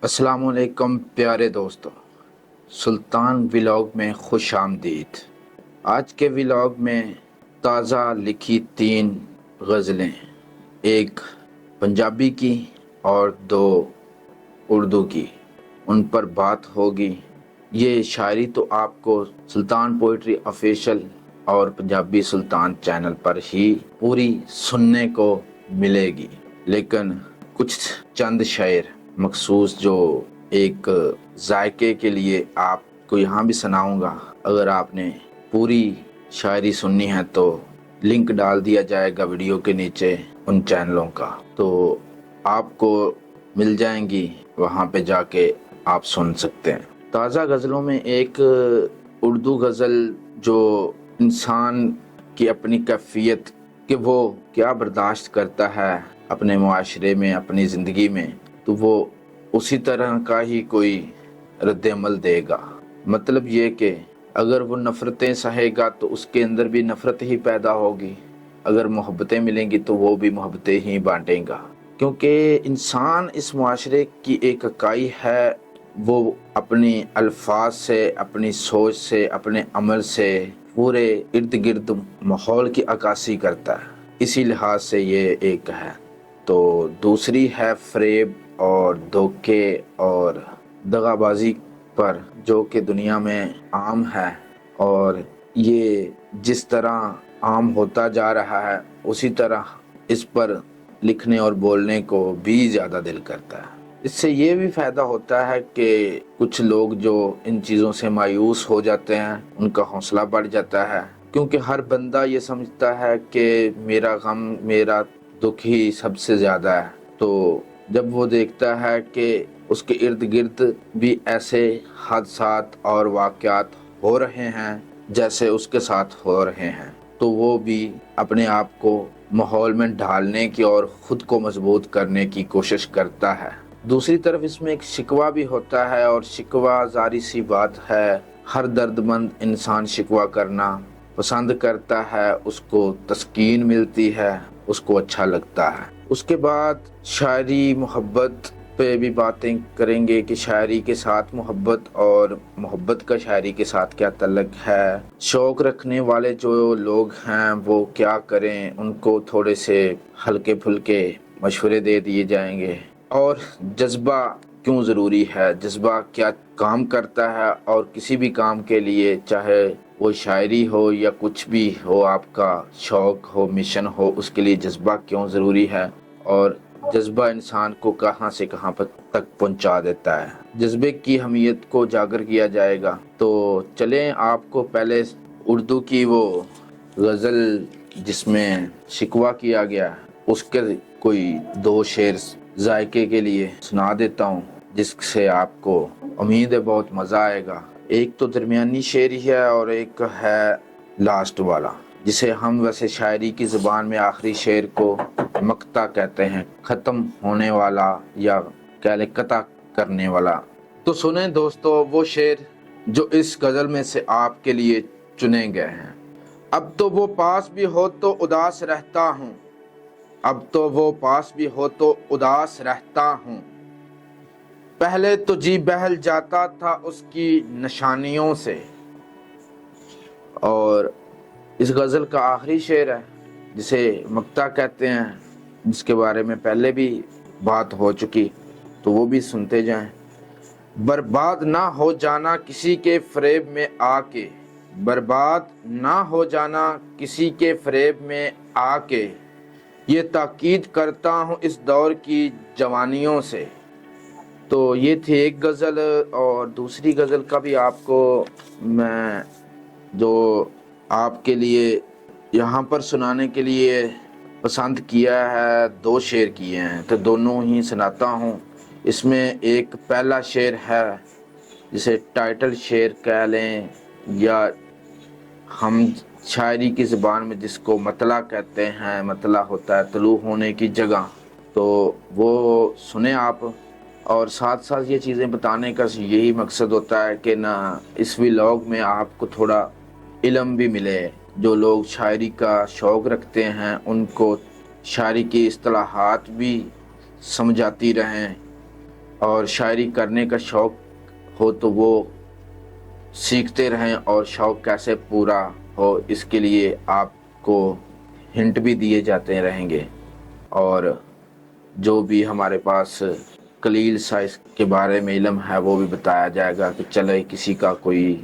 अस्सलाम वालेकुम प्यारे दोस्तों, सुल्तान व्लॉग में खुश आमदीद। आज के व्लॉग में ताज़ा लिखी 3 गज़लें, एक पंजाबी की और 2 उर्दू की, उन पर बात होगी। ये शायरी तो आपको सुल्तान पोइट्री ऑफिशियल और पंजाबी सुल्तान चैनल पर ही पूरी सुनने को मिलेगी, लेकिन कुछ चंद शेर मखसूस जो एक जायके के लिए आपको यहाँ भी सुनाऊंगा। अगर आपने पूरी शायरी सुननी है तो लिंक डाल दिया जाएगा वीडियो के नीचे उन चैनलों का, तो आपको मिल जाएंगी, वहाँ पे जाके आप सुन सकते हैं। ताज़ा गज़लों में एक उर्दू गज़ल जो इंसान की अपनी कैफियत कि वो क्या बर्दाश्त करता है अपने मुआशरे में, अपनी ज़िंदगी में, तो वो उसी तरह का ही कोई रद्द अमल देगा। मतलब ये कि अगर वो नफ़रतें सहेगा तो उसके अंदर भी नफ़रत ही पैदा होगी, अगर मोहब्बतें मिलेंगी तो वो भी मोहब्बतें ही बांटेगा, क्योंकि इंसान इस मुआशरे की एक इकाई है। वो अपनी अल्फाज से, अपनी सोच से, अपने अमल से पूरे इर्द गिर्द माहौल की अक्कासी करता है। इसी लिहाज से ये एक है। तो दूसरी है फ़रेब और धोखे और दगाबाजी पर, जो कि दुनिया में आम है, और ये जिस तरह आम होता जा रहा है उसी तरह इस पर लिखने और बोलने को भी ज़्यादा दिल करता है। इससे ये भी फ़ायदा होता है कि कुछ लोग जो इन चीज़ों से मायूस हो जाते हैं उनका हौसला बढ़ जाता है, क्योंकि हर बंदा ये समझता है कि मेरा गम, मेरा दुख ही सबसे ज़्यादा है। तो जब वो देखता है कि उसके इर्द गिर्द भी ऐसे हादसात और वाक़यात हो रहे हैं जैसे उसके साथ हो रहे हैं, तो वो भी अपने आप को माहौल में ढालने की और ख़ुद को मजबूत करने की कोशिश करता है। दूसरी तरफ इसमें एक शिकवा भी होता है, और शिकवा ज़ारी सी बात है, हर दर्दमंद इंसान शिकवा करना पसंद करता है, उसको तस्कीन मिलती है, उसको अच्छा लगता है। उसके बाद शायरी मोहब्बत पे भी बातें करेंगे कि शायरी के साथ मोहब्बत और मोहब्बत का शायरी के साथ क्या तल्लुक है। शौक़ रखने वाले जो लोग हैं वो क्या करें, उनको थोड़े से हल्के फुल्के मशवरे दे दिए जाएंगे। और जज्बा क्यों ज़रूरी है, जज्बा क्या काम करता है, और किसी भी काम के लिए, चाहे वो शायरी हो या कुछ भी हो, आपका शौक़ हो, मिशन हो, उसके लिए जज्बा क्यों ज़रूरी है, और जज्बा इंसान को कहाँ से कहाँ पर तक पहुँचा देता है। जज्बे की अहमियत को उजागर किया जाएगा। तो चलें, आपको पहले उर्दू की वो गज़ल जिसमें शिकवा किया गया उसके कोई 2 शेर जायके के लिए सुना देता हूँ, जिससे आपको उम्मीद है बहुत मज़ा आएगा। एक तो दरमियानी शेरी है और एक है लास्ट वाला, जिसे हम वैसे शायरी की ज़ुबान में आखिरी शेर को मक्ता कहते हैं, ख़त्म होने वाला या कह लें कता करने वाला। तो सुने दोस्तों वो शेर जो इस गज़ल में से आपके लिए चुने गए हैं। अब तो वो पास भी हो तो उदास रहता हूँ, अब तो वो पास भी हो तो उदास रहता हूँ, पहले तो जी बहल जाता था उसकी निशानियों से। और इस गज़ल का आखिरी शेर है जिसे मक्ता कहते हैं, जिसके बारे में पहले भी बात हो चुकी, तो वो भी सुनते जाएं। बर्बाद ना हो जाना किसी के फ़रेब में आके, बर्बाद ना हो जाना किसी के फ़रेब में आके, ये ताकीद करता हूँ इस दौर की जवानियों से। तो ये थी एक गज़ल, और दूसरी गज़ल का भी आपको मैं जो आपके लिए यहाँ पर सुनाने के लिए पसंद किया है, 2 शेर किए हैं, तो दोनों ही सुनाता हूँ। इसमें एक पहला शेर है जिसे टाइटल शेर कह लें, या हम शायरी की ज़ुबान में जिसको मतला कहते हैं, मतला होता है तलू होने की जगह। तो वो सुने आप, और साथ साथ ये चीज़ें बताने का यही मकसद होता है कि ना इस व्लॉग में आपको थोड़ा इल्म भी मिले। जो लोग शायरी का शौक़ रखते हैं उनको शायरी की इस्तिलाहात भी समझाती रहें, اور شاعری کرنے کا شوق ہو تو وہ سیکھتے رہیں اور شوق کیسے پورا ہو اس کے لیے آپ کو ہنٹ بھی دیے جاتے رہیں گے، اور جو بھی ہمارے پاس قلیل سا اس کے بارے میں علم ہے وہ بھی بتایا جائے گا کہ چلے کسی کا کوئی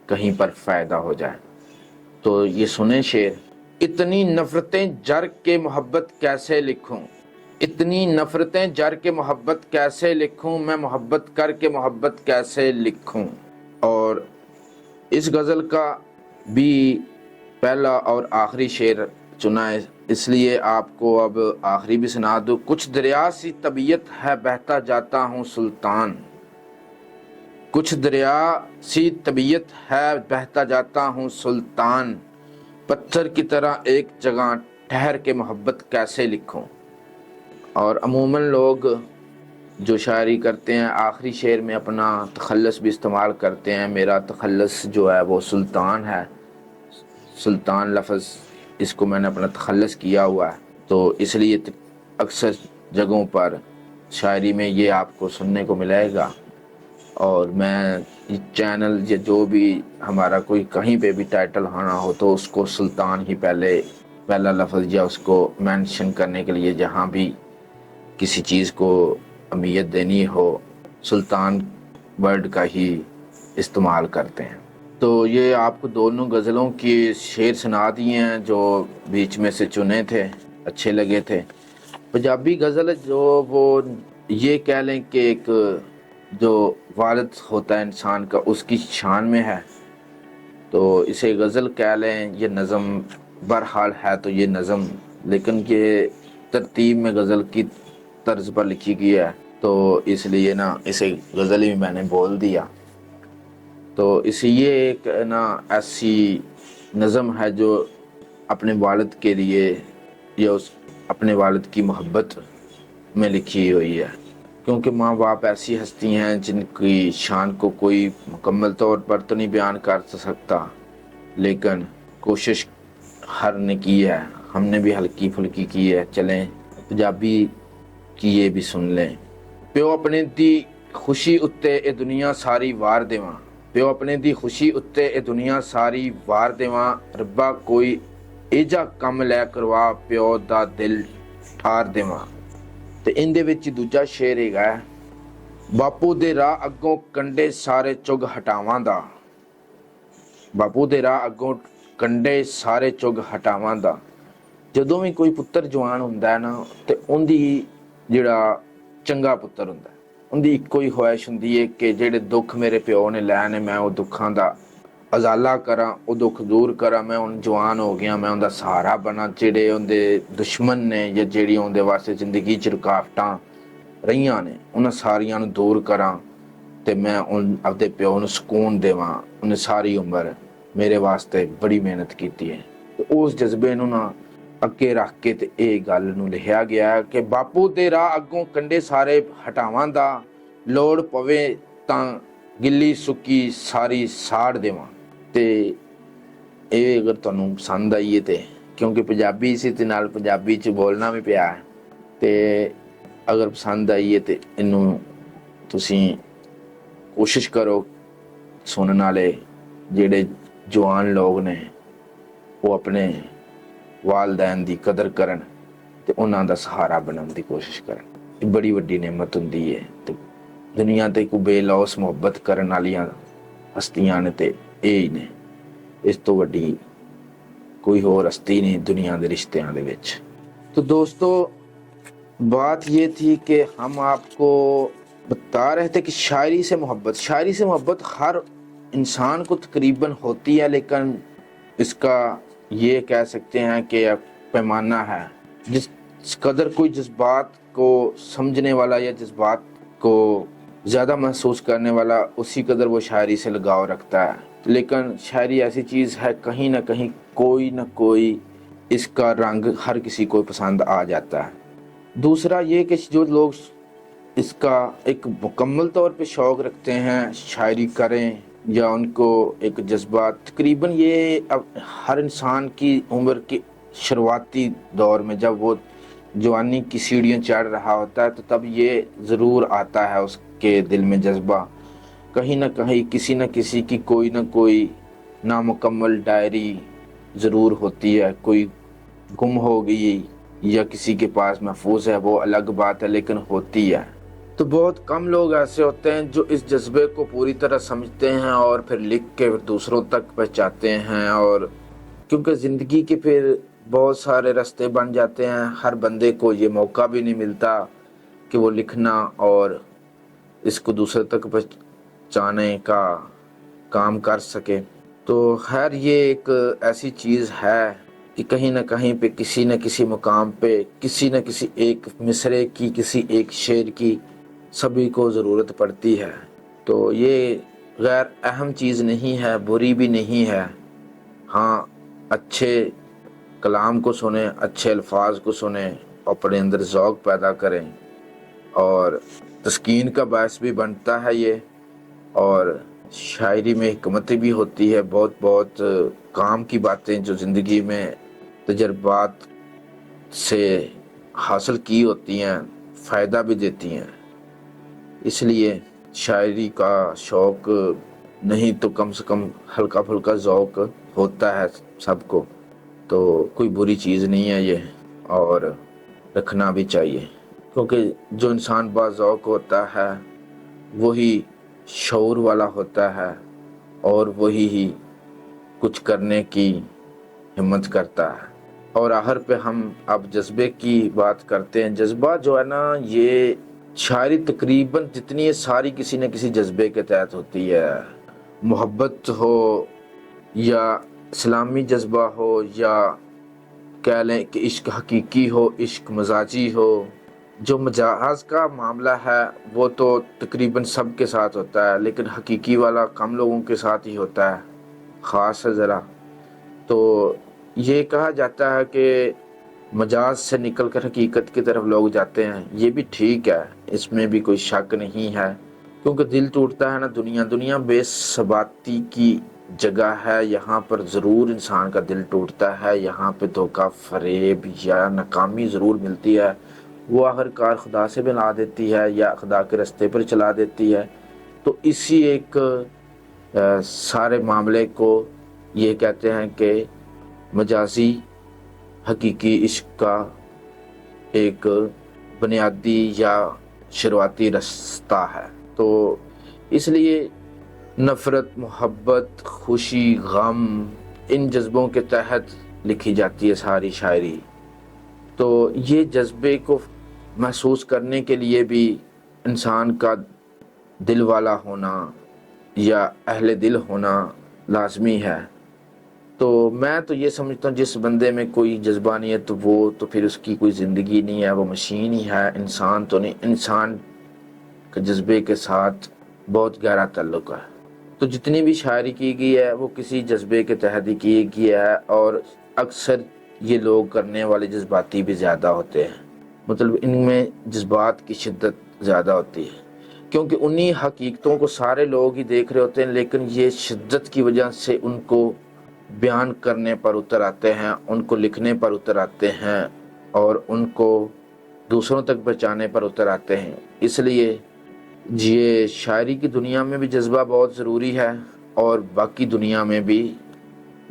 کہیں پر فائدہ ہو جائے۔ تو یہ سنیں شعر۔ اتنی نفرتیں جر کے محبت کیسے لکھوں، اتنی نفرتیں جر کے محبت کیسے لکھوں، میں محبت کر کے محبت کیسے لکھوں۔ اور اس غزل کا بھی پہلا اور آخری شعر چنا ہے، اس لیے آپ کو اب آخری بھی سنا دوں۔ کچھ دریا سی طبیعت ہے بہتا جاتا ہوں سلطان، کچھ دریا سی طبیعت ہے بہتا جاتا ہوں سلطان، پتھر کی طرح ایک جگہ ٹھہر کے محبت کیسے لکھوں۔ اور عموماً لوگ جو شاعری کرتے ہیں آخری شعر میں اپنا تخلص بھی استعمال کرتے ہیں۔ میرا تخلص جو ہے وہ سلطان ہے، سلطان لفظ اس کو میں نے اپنا تخلص کیا ہوا ہے، تو اس لیے اکثر جگہوں پر شاعری میں یہ آپ کو سننے کو ملے گا۔ اور میں چینل یا جو بھی ہمارا کوئی کہیں پہ بھی ٹائٹل آنا ہو تو اس کو سلطان ہی پہلا لفظ یا اس کو مینشن کرنے کے لیے، جہاں بھی کسی چیز کو اہمیت دینی ہو سلطان ورڈ کا ہی استعمال کرتے ہیں۔ تو یہ آپ کو دونوں غزلوں کی شعر سنا دیے ہیں جو بیچ میں سے چنے تھے، اچھے لگے تھے۔ پنجابی غزل جو وہ یہ کہہ لیں کہ ایک جو والد ہوتا ہے انسان کا اس کی شان میں ہے، تو اسے غزل کہہ لیں، یہ نظم بہرحال ہے تو یہ نظم، لیکن یہ ترتیب میں غزل کی طرز پر لکھی گئی ہے، تو اس لیے نا اسے غزل ہی میں نے بول دیا۔ تو اسی یہ ایک نا ایسی نظم ہے جو اپنے والد کے لیے یا اپنے والد کی محبت میں لکھی ہوئی ہے، کیونکہ ماں باپ ایسی ہستی ہیں جن کی شان کو کوئی مکمل طور پر تو نہیں بیان کر سکتا، لیکن کوشش ہر نے کی ہے، ہم نے بھی ہلکی پھلکی کی ہے۔ چلیں پنجابی کی یہ بھی سن لیں۔ پیو اپنے دی خوشی اتے اے دنیا ساری وار دیواں، پیو اپنے دی خوشی اتے اے دنیا ساری وار دیواں، ربا کوئی ایجا کم لے کروا پیو دا دل ٹھار دیواں۔ تے ان دے وچ دوجا شعر ہے، باپو دے راہ اگوں کنڈے سارے چگ ہٹاواں دا، باپو دے راہ اگوں کنڈے سارے چگ ہٹاواں دا۔ جدوں بھی کوئی پتر جوان ہوندا ہے نا تے ان دی جڑا چنگا پتر ہوندا ہے، ان دی ایک کوئی خواہش ہوندی ہے کہ جڑے دکھ میرے پیو نے لے نے میں او دکھاں دا ازالہ کراں، او دکھ دور کراں، میں ان جوان ہو گیا، میں ان دا سہارا بنا، جڑے ان دے دشمن نے یا جڑی ان دے واسطے زندگی چ رکاوٹاں رہیاں نے انہاں ساریاں نو دور کراں، تے میں ان اپنے پیو نو سکون دیواں، انہیں ساری عمر میرے واسطے بڑی محنت کیتی ہے۔ تو اس جذبے نو نا اگے رکھ کے تے اے گل نو لکھیا گیا ہے کہ باپو دے راہ اگوں کنڈے سارے ہٹاواں دا، لوڑ پوے تاں گلی سکی ساری ساڑ دیواں۔ تے اے اگر تانوں پسند آئی ہے تے کیونکہ پنجابی اسی تے نال پنجابی چ بولنا بھی پیا ہے، تے اگر پسند آئی ہے تے انہوں تسی کوشش کرو سنن والے جڑے جوان لوگ نے وہ اپنے والدین دی قدر کرن تے انہاں دا سہارا بنن دی کوشش کرن۔ یہ بڑی وڈی نعمت ہوندی ہے تے دنیا تے کوئی بے لوس محبت کرن والیاں ہستیاں نے تے اے ہی نے، اس تو وڈی کوئی ہور ہستی نہیں دنیا دے رشتیاں دے وچ۔ تو دوستو بات یہ تھی کہ ہم آپ کو بتا رہے تھے کہ شاعری سے محبت ہر انسان کو تقریباً ہوتی ہے، لیکن اس کا یہ کہہ سکتے ہیں کہ پیمانہ ہے۔ جس قدر کوئی جذبات کو سمجھنے والا یا جذبات کو زیادہ محسوس کرنے والا اسی قدر وہ شاعری سے لگاؤ رکھتا ہے، لیکن شاعری ایسی چیز ہے کہیں نہ کہیں کوئی نہ کوئی اس کا رنگ ہر کسی کو پسند آ جاتا ہے۔ دوسرا یہ کہ جو لوگ اس کا ایک مکمل طور پہ شوق رکھتے ہیں شاعری کریں یا ان کو ایک جذبات تقریباً یہ ہر انسان کی عمر کے شروعاتی دور میں جب وہ जवानी की सीढ़ियाँ चढ़ रहा होता है, तो तब ये ज़रूर आता है उसके दिल में जज्बा, कहीं ना कहीं किसी न किसी की कोई ना कोई नामुकम्मल डायरी ज़रूर होती है, कोई गुम हो गई या किसी के पास महफूज है, वो अलग बात है, लेकिन होती है। तो बहुत कम लोग ऐसे होते हैं जो इस जज्बे को पूरी तरह समझते हैं और फिर लिख के दूसरों तक पहुँचाते हैं। और क्योंकि ज़िंदगी के फिर बहुत सारे रास्ते बन जाते हैं, हर बंदे को ये मौका भी नहीं मिलता कि वो लिखना और इसको दूसरे तक पहुँचाने का काम कर सके। तो खैर ये एक ऐसी चीज़ है कि कहीं ना कहीं पे किसी न किसी मुकाम पे किसी न किसी एक मिसरे की, किसी एक शेर की सभी को ज़रूरत पड़ती है। तो ये गैर अहम चीज़ नहीं है, बुरी भी नहीं है। हाँ, अच्छे कलाम को सुने, अच्छे अल्फाज को सुने, अपने अंदर ज़ौक़ पैदा करें और तस्कीन का बायस भी बनता है ये। और शायरी में हिकमत भी होती है, बहुत बहुत काम की बातें जो ज़िंदगी में तजर्बात से हासिल की होती हैं, फ़ायदा भी देती हैं। इसलिए शायरी का शौक़ नहीं तो कम से कम हल्का फुल्का ज़ौक़ होता है सबको, तो कोई बुरी चीज़ नहीं है ये, और रखना भी चाहिए। क्योंकि जो इंसान बाज़ौक़ होता है वही शऊर वाला होता है और वही ही कुछ करने की हिम्मत करता है। और आखिर पे हम अब जज्बे की बात करते हैं। जज्बा जो है ना, ये शायरी तकरीबन जितनी है सारी किसी न किसी जज्बे के तहत होती है। मोहब्बत हो या इस्लामी जज्बा हो या कह लें कि इश्क हकीकी हो, इश्क मजाजी हो। जो मजाज का मामला है वो तो तकरीबन सब के साथ होता है, लेकिन हकीकी वाला कम लोगों के साथ ही होता है, ख़ास है ज़रा। तो ये कहा जाता है कि मजाज से निकल कर हकीकत की तरफ लोग जाते हैं, ये भी ठीक है, इसमें भी कोई शक नहीं है। क्योंकि दिल टूटता है ना, दुनिया बेसबाती की जगह है, यहाँ पर ज़रूर इंसान का दिल टूटता है, यहाँ पे धोखा फरेब या नाकामी ज़रूर मिलती है, वो आखिरकार खुदा से मिला देती है या खुदा के रास्ते पर चला देती है। तो इसी एक सारे मामले को ये कहते हैं कि मजाजी हकीकी इश्क का एक बुनियादी या शुरुआती रास्ता है। तो इसलिए नफ़रत, मोहब्बत, खुशी, गम, इन जज्बों के तहत लिखी जाती है सारी शायरी। तो ये जज्बे को महसूस करने के लिए भी इंसान का दिल वाला होना या अहले दिल होना लाजमी है। तो मैं तो ये समझता हूँ जिस बंदे में कोई जज्बा नहीं है तो वो तो फिर उसकी कोई ज़िंदगी नहीं है, वो मशीन ही है, इंसान तो नहीं। इंसान के जज्बे के साथ बहुत गहरा ताल्लुक़ है। तो जितनी भी शायरी की गई है वो किसी जज्बे के तहत ही की गई है, और अक्सर ये लोग करने वाले जज्बाती भी ज़्यादा होते हैं, मतलब इनमें जज्बात की शिद्दत ज़्यादा होती है, क्योंकि उन्हीं हकीकतों को सारे लोग ही देख रहे होते हैं, लेकिन ये शिद्दत की वजह से उनको बयान करने पर उतर आते हैं, उनको लिखने पर उतर आते हैं और उनको दूसरों तक पहुँचाने पर उतर आते हैं। इसलिए ये शायरी की दुनिया में भी जज्बा बहुत ज़रूरी है और बाकी दुनिया में भी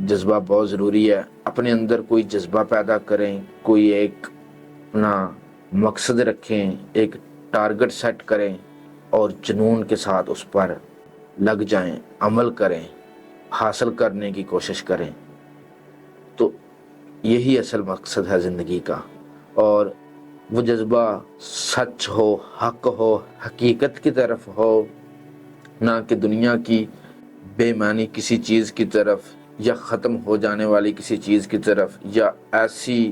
जज्बा बहुत ज़रूरी है। अपने अंदर कोई जज्बा पैदा करें, कोई एक अपना मकसद रखें, एक टारगेट सेट करें और जुनून के साथ उस पर लग जाएं, अमल करें, हासिल करने की कोशिश करें। तो यही असल मकसद है ज़िंदगी का। और वो जज्बा सच हो, हक हो, हकीकत की तरफ हो, ना कि दुनिया की बेमानी किसी चीज़ की तरफ या ख़त्म हो जाने वाली किसी चीज़ की तरफ या ऐसी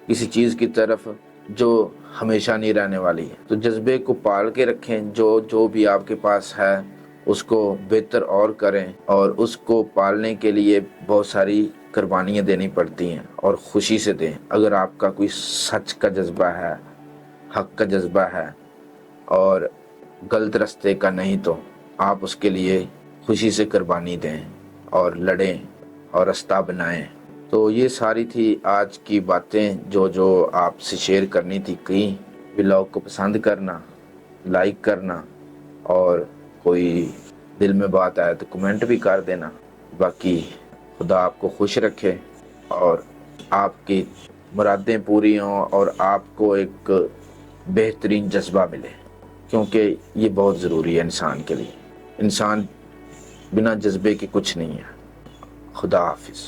किसी चीज़ की तरफ जो हमेशा नहीं रहने वाली है। तो जज्बे को पाल के रखें, जो भी आपके पास है उसको बेहतर और करें, और उसको पालने के लिए बहुत सारी कुर्बानियाँ देनी पड़ती हैं और खुशी से दें। अगर आपका कोई सच का जज्बा है, हक का जज्बा है और गलत रास्ते का नहीं, तो आप उसके लिए खुशी से कुर्बानी दें और लड़ें और रास्ता बनाएं। تو یہ ساری تھی آج کی باتیں جو آپ سے شیئر کرنی تھی کی. ولاگ کو پسند کرنا، لائک کرنا، اور کوئی دل میں بات آئے تو کمنٹ بھی کر دینا. باقی خدا آپ کو خوش رکھے اور آپ کی مرادیں پوری ہوں اور آپ کو ایک بہترین جذبہ ملے، کیونکہ یہ بہت ضروری ہے انسان کے لیے. انسان بنا جذبے کے کچھ نہیں ہے. خدا حافظ.